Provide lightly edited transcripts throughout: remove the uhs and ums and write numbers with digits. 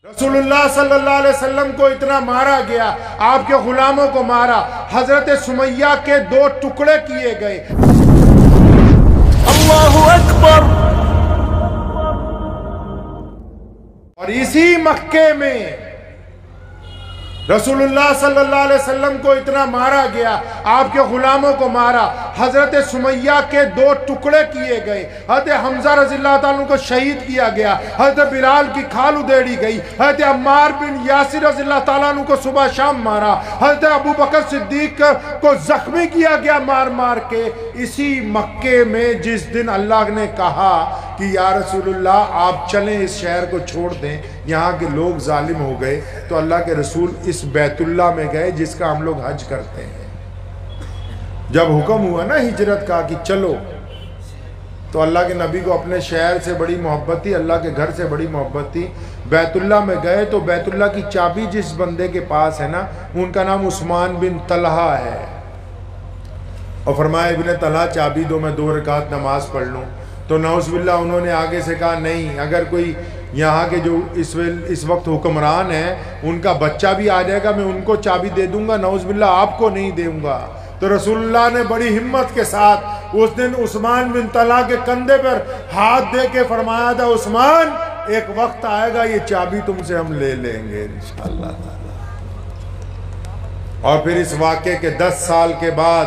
रसूलुल्लाह सल्लल्लाहु अलैहि वसल्लम को इतना मारा गया, आपके गुलामों को मारा, हजरत सुमैया के 2 टुकड़े किए गए। अल्लाहु अकबर। और इसी मक्के में रसूलुल्लाह सल्लल्लाहु अलैहि वसल्लम को इतना मारा गया, आपके गुलामों को मारा, हजरत सुमैया के 2 टुकड़े किए गए। हजरत हमजा रज़ियल्लाहु ताला को शहीद किया गया, हजरत बिलाल की खाल उधेड़ी गई, हजरत अम्मार बिन यासिर रज़ियल्लाहु ताला को सुबह शाम मारा, हजरत अबू बकर सिद्दीक को जख्मी किया गया मार मार के। इसी मक्के में जिस दिन अल्लाह ने कहा कि या रसूलुल्लाह आप चलें, इस शहर को छोड़ दें, यहाँ के लोग जालिम हो गए, तो अल्लाह के रसूल इस बैतुल्लाह में गए जिसका हम लोग हज करते हैं। जब हुक्म हुआ ना हिजरत का कि चलो, तो अल्लाह के नबी को अपने शहर से बड़ी मोहब्बत थी, अल्लाह के घर से बड़ी मोहब्बत थी। बैतुल्लाह में गए तो बैतुल्लाह की चाबी जिस बंदे के पास है ना, उनका नाम उस्मान बिन तलहा है। और फरमाया इब्ने तलहा चाबी दो, मैं 2 रकात नमाज पढ़ लूँ। तो नौज़ुबिल्लाह उन्होंने आगे से कहा नहीं, अगर कोई यहाँ के जो इस वक्त हुक्मरान हैं उनका बच्चा भी आ जाएगा, मैं उनको चाबी दे दूंगा, नौज़ुबिल्लाह आपको नहीं दूंगा। तो रसूलुल्लाह ने बड़ी हिम्मत के साथ उस दिन उस्मान बिन तलहा के कंधे पर हाथ दे के फरमाया था, उस्मान एक वक्त आएगा ये चाबी तुमसे हम ले लेंगे इंशाअल्लाह ताला। और फिर इस वाक़े के 10 साल के बाद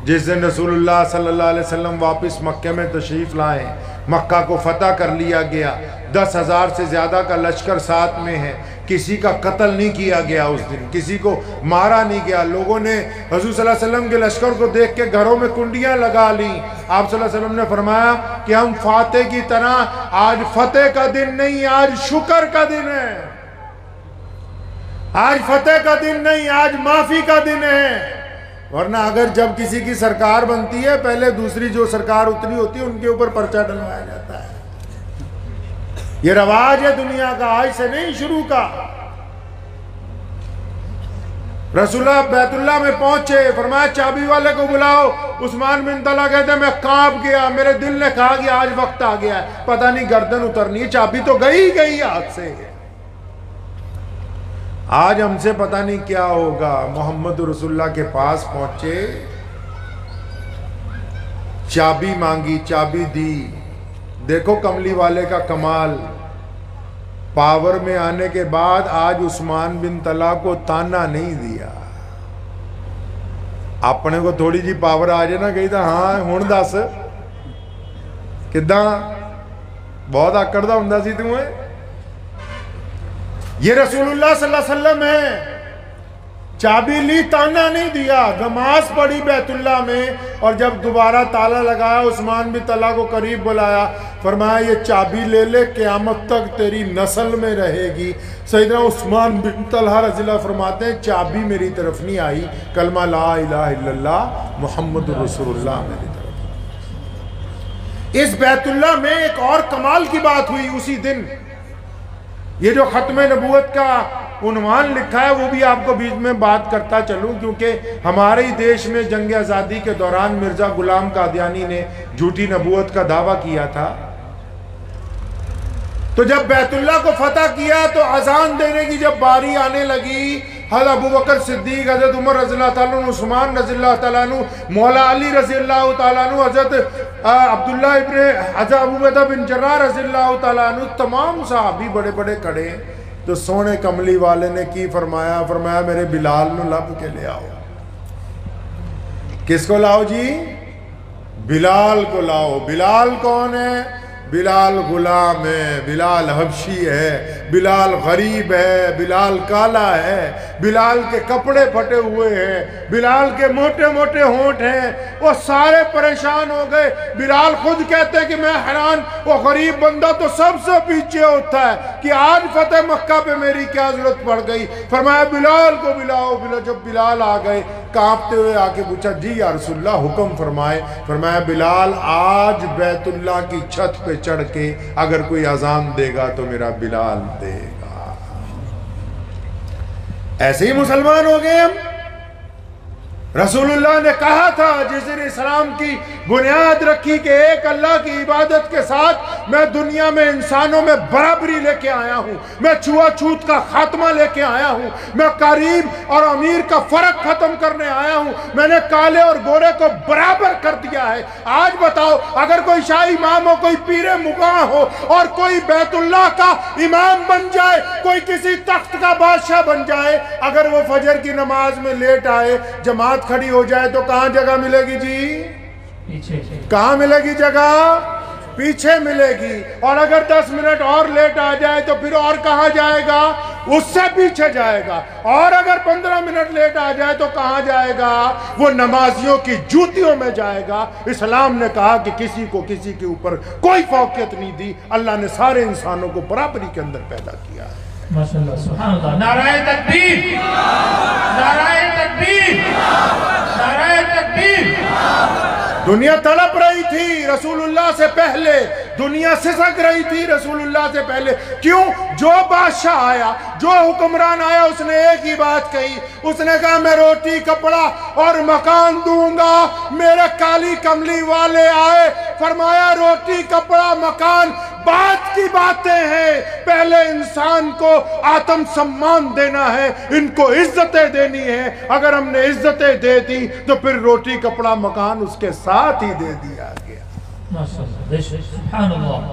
जिस दिन रसूलुल्लाह सल्लल्लाहु अलैहि वसल्लम वापस मक्के में तशरीफ़ लाए, मक्का को फतह कर लिया गया, 10,000 से ज़्यादा का लश्कर साथ में है, किसी का कत्ल नहीं किया गया उस दिन, किसी को मारा नहीं गया। लोगों ने हुज़ूर सल्लल्लाहु अलैहि वसल्लम के लश्कर को देख के घरों में कुंडियाँ लगा ली। आप सल्लल्लाहु अलैहि वसल्लम ने फरमाया कि हम फातह की तरह, आज फतेह का दिन नहीं, आज शुक्र का दिन है, आज फतेह का दिन नहीं, आज माफ़ी का दिन है। वरना अगर जब किसी की सरकार बनती है, पहले दूसरी जो सरकार उतरी होती है उनके ऊपर पर्चा डलवाया जाता है। ये रवाज है दुनिया का, आज से नहीं शुरू का। रसूलुल्लाह बैतुल्लाह में पहुंचे, फरमाया चाबी वाले को बुलाओ। उस्मान बिन तलहा कहते मैं कांप गया, मेरे दिल ने कहा कि आज वक्त आ गया है, पता नहीं गर्दन उतरनी है, चाबी तो गई गई हाथ से। आज हमसे पता नहीं क्या होगा। मोहम्मद रसूलुल्लाह के पास पहुंचे, चाबी मांगी, चाबी दी। देखो कमली वाले का कमाल, पावर में आने के बाद आज उस्मान बिन तलहा को ताना नहीं दिया। अपने को थोड़ी जी पावर आ जाए ना, कही था हाँ हुण दस किदा बहुत आकड़दा हुंदा सी तू। ये रसूलुल्लाह सल्लल्लाहु अलैहि वसल्लम है, चाबी ली, ताना नहीं दिया। नमाज पढ़ी बैतुल्लाह में, और जब दोबारा ताला लगाया उस्मान बिन तलहा को करीब बुलाया, फरमाया ये चाबी ले ले, क़यामत तक तेरी नस्ल में रहेगी। सैयदना उस्मान बिन तलहा रज़ियल्लाहु फरमाते हैं चाबी मेरी तरफ नहीं आई, कलमा ला इलाहा इल्लल्लाह मुहम्मदुर रसूलुल्लाह मेरी तरफ। इस बैतुल्लाह में एक और कमाल की बात हुई उसी दिन। ये जो खत्म नबूवत का उन्वान लिखा है वो भी आपको बीच में बात करता चलूं, क्योंकि हमारे ही देश में जंग आज़ादी के दौरान मिर्ज़ा गुलाम कादियानी ने झूठी नबूवत का दावा किया था। तो जब बैतुल्लाह को फतह किया तो अजान देने की जब बारी आने लगी, हज़रत अबू बकर सिद्दीक, हज़रत उमर रज़ियल्लाहु ताला अन्हु, उस्मान रज़ियल्लाहु ताला अन्हु, मौला अली रज़ियल्लाहु ताला अन्हु, हज़रत अब्दुल्लाह इब्ने हज़रत अबू उबैदा बिन जर्राह रज़ियल्लाहु ताला अन्हु, तमाम सहाबी बड़े बड़े खड़े। तो सोने कमली वाले ने की फरमाया, फरमाया मेरे बिलाल को लब के ले आओ। किसको लाओ जी? बिलाल को लाओ। बिलाल कौन है? बिलाल गुलाम है, बिलाल हबशी है, बिलाल गरीब है, बिलाल काला है, बिलाल के कपड़े फटे हुए हैं, बिलाल के मोटे मोटे होंठ हैं। वो सारे परेशान हो गए। बिलाल खुद कहते हैं कि मैं हैरान, वो गरीब बंदा तो सबसे पीछे होता है कि आज फतेह मक्का पे मेरी क्या जरूरत पड़ गई। फरमाया बिलाल को बुलाओ। जब बिलाल आ गए कांपते हुए आके पूछा जी या रसूलल्लाह हुक्म फरमाए। फरमाया बिलाल आज बैतुल्लाह की छत पे चढ़ के अगर कोई अजान देगा तो मेरा बिलाल देगा। ऐसे ही मुसलमान हो गए हम। रसूलुल्लाह ने कहा था, जिस दिन इस्लाम की बुनियाद रखी कि एक अल्लाह की इबादत के साथ मैं दुनिया में इंसानों में बराबरी लेके आया हूँ, मैं छुआछूत का खात्मा लेके आया हूँ, मैं गरीब और अमीर का फर्क खत्म करने आया हूँ, मैंने काले और गोरे को बराबर कर दिया है। आज बताओ, अगर कोई शाह इमाम हो, कोई पीरे मुगा हो और कोई बैतुल्लाह का इमाम बन जाए, कोई किसी तख्त का बादशाह बन जाए, अगर वो फजर की नमाज में लेट आए, जमात खड़ी हो जाए, तो कहां जगह मिलेगी जी? पीछे। कहां मिलेगी जगह? पीछे मिलेगी। और अगर 10 मिनट और लेट आ जाए तो फिर और कहां जाएगा? उससे पीछे जाएगा। और अगर 15 मिनट लेट आ जाए तो कहां जाएगा? वो नमाजियों की जूतियों में जाएगा। इस्लाम ने कहा कि किसी को किसी के ऊपर कोई फौकियत नहीं दी। अल्लाह ने सारे इंसानों को बराबरी के अंदर पैदा किया है। माशाअल्लाह, सुभान अल्लाह। नाराए तकबीर, नाराए तकबीर, नाराए तकबीर। दुनिया तड़प रही थी रसूलुल्लाह से पहले, दुनिया सिसक रही थी रसूलुल्लाह से पहले। क्यों? जो बादशाह आया, जो हुक्मरान आया, उसने एक ही बात कही। उसने कहा, मैं रोटी, कपड़ा और मकान दूंगा। मेरे काली कमली वाले आए, फरमाया रोटी, कपड़ा, मकान बात की बातें हैं, पहले इंसान को आत्म सम्मान देना है, इनको इज्जतें देनी है। अगर हमने इज्जतें दे दी तो फिर रोटी, कपड़ा, मकान उसके साथ ही दे दिया गया।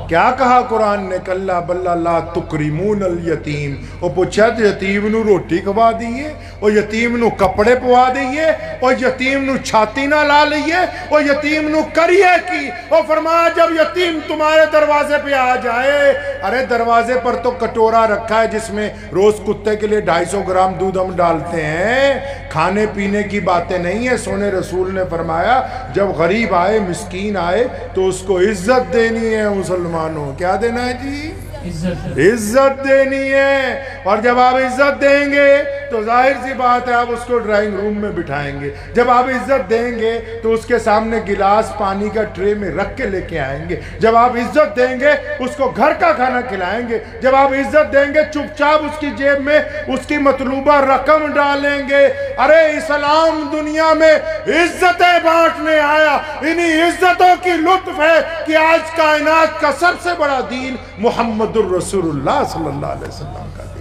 क्या कहा कुरान ने? कल्ला बल्ला ला तुकरिमून अल यतीम। वो पूछा, यतीम नू रोटी खवा दीए, और यतीम नू कपड़े पवा दीए, और यतीम नू छाती ना ला लीए, और यतीम नू करिए की। और फरमाया, जब यतीम तुम्हारे दरवाजे पे आ जाए, अरे दरवाजे पर तो कटोरा रखा है जिसमें रोज कुत्ते के लिए 250 ग्राम दूध हम डालते हैं। खाने पीने की बातें नहीं है। सोने रसूल ने फरमाया, जब गरीब आए, मिस्कीन आए, तो उसको इज्जत देनी है। मुसलमानों, क्या देना है जी? इज्जत देनी है। और जब आप इज्जत देंगे तो जाहिर सी बात है, आप उसको ड्राइंग रूम में बिठाएंगे। जब आप इज्जत देंगे तो उसके सामने गिलास पानी का ट्रे में रख के लेके आएंगे। जब आप इज्जत देंगे, उसको घर का खाना खिलाएंगे। जब आप इज्जत देंगे, चुपचाप उसकी जेब में उसकी मतलूबा रकम डालेंगे। अरे इस्लाम दुनिया में इज्जतें बांटने आया। इन्हीं इज्जतों की लुत्फ है कि आज कायनात का सबसे बड़ा दीन मुहम्मदुर रसूलुल्लाह सल्लल्लाहु अलैहि वसल्लम का दीन।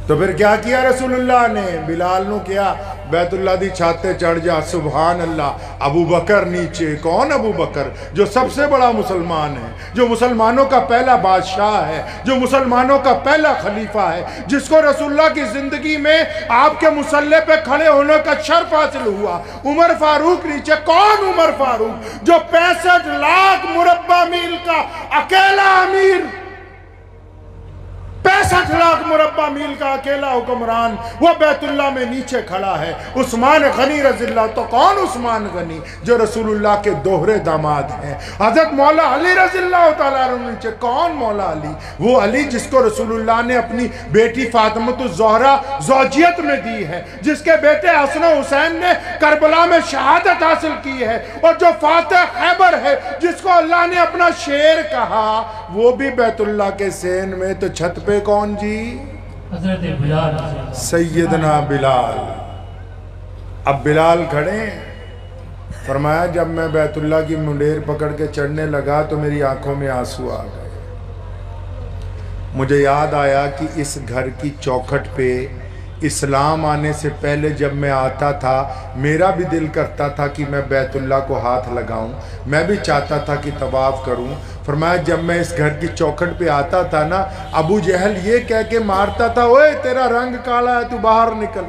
तो फिर क्या किया रसूलुल्लाह ने? बिलाल नु किया, बैतुल्लाह दी छाते चढ़ जा, सुभान अल्लाह। अबू बकर नीचे। कौन अबू बकर? जो सबसे बड़ा मुसलमान है, जो मुसलमानों का पहला बादशाह है, जो मुसलमानों का पहला खलीफा है, जिसको रसूलुल्लाह की जिंदगी में आपके मुसल्ले पे खड़े होने का शर्फ हासिल हुआ। उमर फारूक नीचे। कौन उमर फारूक? जो 65 लाख मुरब्बा मील का अकेला अमीर, 65 लाख मुरब्बा मील का अकेला हुक्मरान, वो बैतुल्लाह में नीचे खड़ा है। उस्मान गनी रज़ियल्लाहु। तो कौन उस्मान गनी? जो रसूलुल्लाह के दोहरे दामाद हैं। हजरत मौला अली रज़ियल्लाहु ताला अन्हु नीचे। कौन मौला अली? वो अली जिसको रसूलुल्लाह ने अपनी बेटी फातिमतुज़ ज़ोहरा ज़ौजियत में दी है, जिसके बेटे हसन हुसैन ने करबला में शहादत हासिल की है, और जो फातिह खैबर है, जिसको अल्लाह ने अपना शेर कहा, वो भी बैतुल्लाह के सेन में। तो छत पे कौन जी? हज़रत बिलाल, सैयदना बिलाल। अब बिलाल खड़े। फरमाया, जब मैं बैतुल्लाह की मुंडेर पकड़ के चढ़ने लगा तो मेरी आंखों में आंसू आ गए। मुझे याद आया कि इस घर की चौखट पे इस्लाम आने से पहले जब मैं आता था, मेरा भी दिल करता था कि मैं बैतुल्लाह को हाथ लगाऊं, मैं भी चाहता था कि तवाफ़ करूं। फरमाया, जब मैं इस घर की चौखट पे आता था ना, अबू जहल ये कह के मारता था, ओए तेरा रंग काला है, तू बाहर निकल।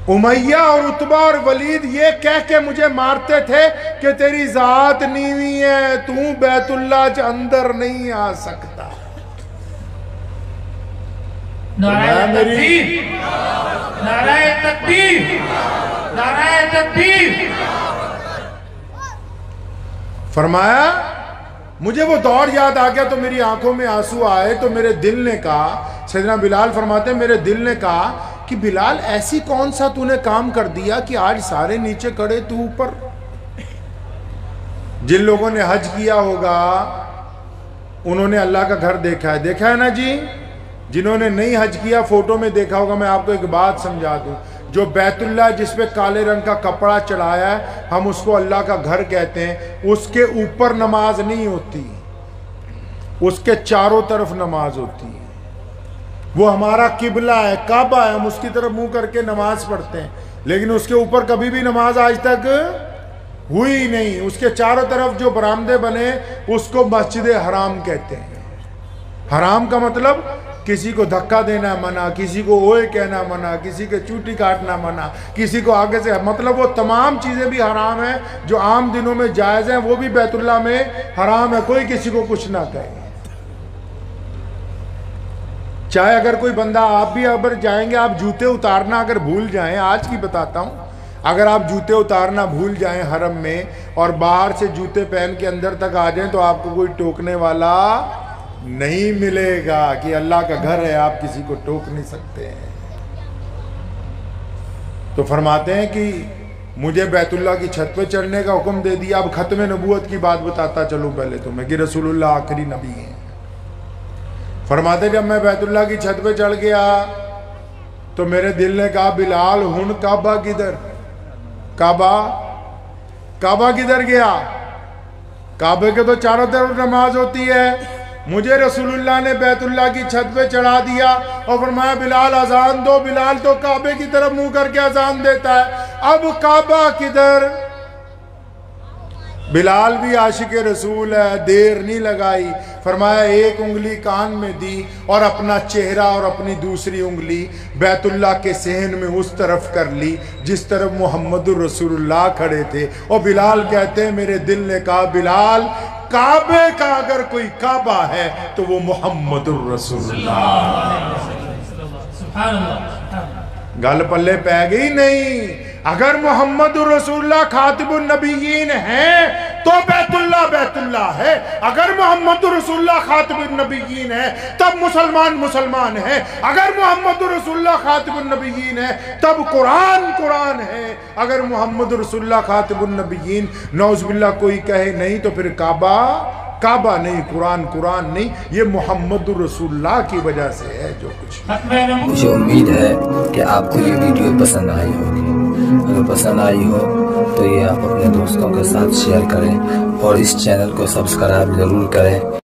उमैया और उतबा और वलीद ये कह के मुझे मारते थे कि तेरी जात नीवी है, तू बैतुल्लाह के अंदर नहीं आ सकता। नाराए तकबीर, नाराए तकबीर, नाराए तकबीर। फरमाया, मुझे वो दौर याद आ गया तो मेरी आंखों में आंसू आए। तो मेरे दिल ने कहा, सैयदना बिलाल फरमाते, मेरे दिल ने कहा कि बिलाल, ऐसी कौन सा तूने काम कर दिया कि आज सारे नीचे खड़े, तू ऊपर। जिन लोगों ने हज किया होगा उन्होंने अल्लाह का घर देखा है ना जी? जिन्होंने नहीं हज किया फोटो में देखा होगा, मैं आपको एक बात समझा दूं, जो बैतुल्लाह जिस पे काले रंग का कपड़ा चढ़ाया है, हम उसको अल्लाह का घर कहते हैं, उसके ऊपर नमाज नहीं होती, उसके चारों तरफ नमाज होती है। वो हमारा किबला है, काबा है, हम उसकी तरफ मुंह करके नमाज पढ़ते हैं, लेकिन उसके ऊपर कभी भी नमाज आज तक हुई नहीं। उसके चारों तरफ जो बरामदे बने उसको मस्जिद हराम कहते हैं। हराम का मतलब किसी को धक्का देना मना, किसी को ओए कहना मना, किसी के चूटी काटना मना, किसी को आगे से, मतलब वो तमाम चीज़ें भी हराम है जो आम दिनों में जायज़ हैं, वो भी बैतुल्लाह में हराम है। कोई किसी को कुछ ना कहे। चाहे अगर कोई बंदा, आप भी अगर जाएंगे, आप जूते उतारना अगर भूल जाएं, आज की बताता हूँ, अगर आप जूते उतारना भूल जाएं हरम में और बाहर से जूते पहन के अंदर तक आ जाएं, तो आपको कोई टोकने वाला नहीं मिलेगा कि अल्लाह का घर है, आप किसी को टोक नहीं सकते हैं। तो फरमाते हैं कि मुझे बैतुल्लाह की छत पे चढ़ने का हुक्म दे दिया। अब खत्म नबूवत की बात बताता चलूं पहले तुम्हें कि रसूलुल्लाह आखिरी नबी हैं। फरमाते जब मैं बैतुल्लाह की छत पे चढ़ गया तो मेरे दिल ने कहा, बिलाल हुन काबा किधर, काबा किधर गया? काबे के तो चारों तरफ नमाज होती है। मुझे रसूलुल्लाह ने बैतुल्लाह की छत पे चढ़ा दिया और फरमाया, बिलाल अजान दो। बिलाल तो काबे की तरफ मुंह करके अजान देता है, अब काबा किधर? बिलाल भी आशिक रसूल है, देर नहीं लगाई। फरमाया एक उंगली कान में दी और अपना चेहरा और अपनी दूसरी उंगली बैतुल्लाह के सहन में उस तरफ कर ली जिस तरफ मोहम्मदुर रसूलुल्लाह खड़े थे। और बिलाल कहते हैं, मेरे दिल ने कहा, बिलाल काबे का अगर कोई काबा है तो वो मोहम्मदुर रसूलुल्लाह। गल पल्ले पै गई नहीं। अगर मोहम्मदुर रसूलुल्लाह खातिबुन नबीयीन है तो बैतुल्लाह बैतुल्लाह है। अगर मोहम्मदुर रसूलुल्लाह खातिबुन नबीयीन है तब मुसलमान मुसलमान है। अगर मोहम्मदुर रसूलुल्लाह खातिबुन नबीयीन है तब कुरान कुरान है। अगर मोहम्मदुर रसूलुल्लाह खातिबुन नबीयीन नौज़ुबिल्लाह कोई कहे नहीं तो फिर काबा काबा नहीं, कुरान कुरान नहीं, ये मोहम्मदुर रसूलुल्लाह की वजह से है जो कुछ। मुझे उम्मीद है कि आपको ये वीडियो पसंद आई होगी। अगर पसंद आई हो तो ये आप अपने दोस्तों के साथ शेयर करें और इस चैनल को सब्सक्राइब जरूर करें।